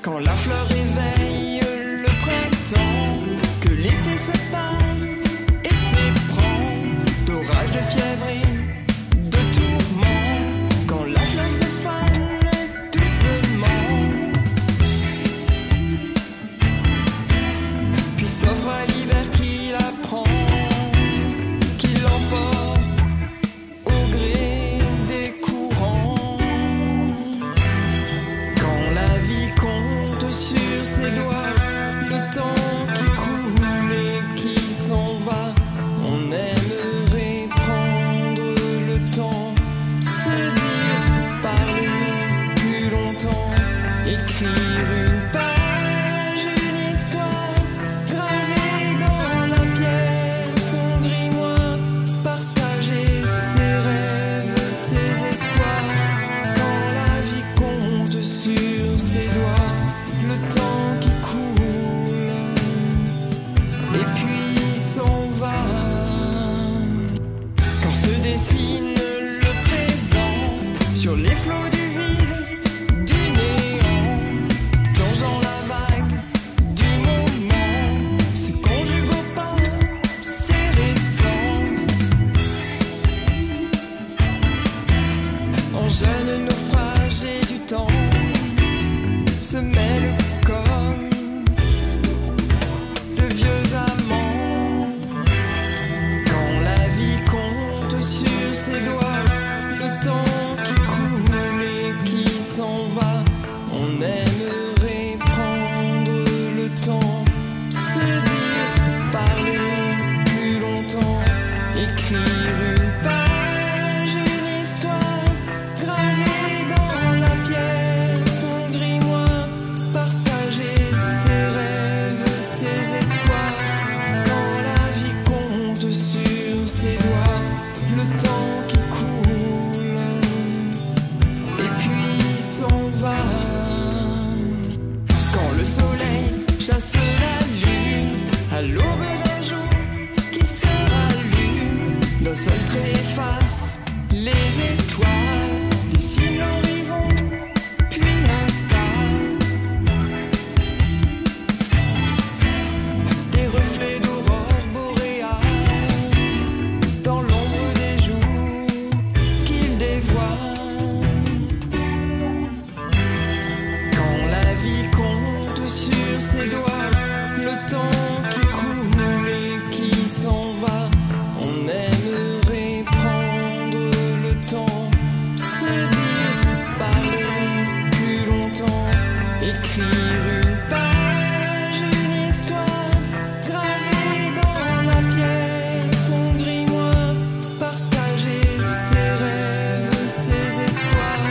Quand la fleur éveille le printemps, que l'été se part et s'éprend d'orages, de fièvre et de tourments. Quand la fleur se fane doucement, puis s'offre à l'hiver qui la prend, qui l'emporte au gré des courants. Quand la vie compte sur ses doigts le temps qui coule et qui s'en va, on aimerait prendre le temps, se dire, se parler plus longtemps, écrire une page, une histoire, graver dans la pierre son grimoire, partager ses rêves, ses espoirs. Quand la vie compte sur ses doigts le temps qui coule et puis s'en va. Quand se dessine le présent sur les flots du vide, du néant, plonge dans la vague du moment, se conjugue au pas, c'est récent. En jeune naufragé du temps se mêlent comme de vieux amants. Quand la vie compte sur ses doigts le temps qui coule et qui s'en va, on aimerait prendre le temps, se dire, se parler plus longtemps, écrire une page, une histoire, graver dans la pierre son grimoire, partager ses rêves, ses espoirs. Quand la vie compte sur ses doigts le temps qui coule et puis s'en va. Quand le soleil chasse la lune à l'aube d'un jour qui se rallume, d'un seul trait efface les étoiles, dessine l'horizon puis installe des reflets d'aurore boréale dans l'ombre des jours qu'il dévoile. Quand la vie compte sur ses doigts le temps qui coule et qui s'en va, on aimerait prendre le temps, se dire, se parler plus longtemps, écrire une page, une histoire, graver dans la pierre son grimoire, partager ses rêves, ses espoirs.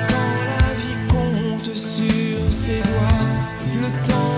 Quand la vie compte sur ses doigts le temps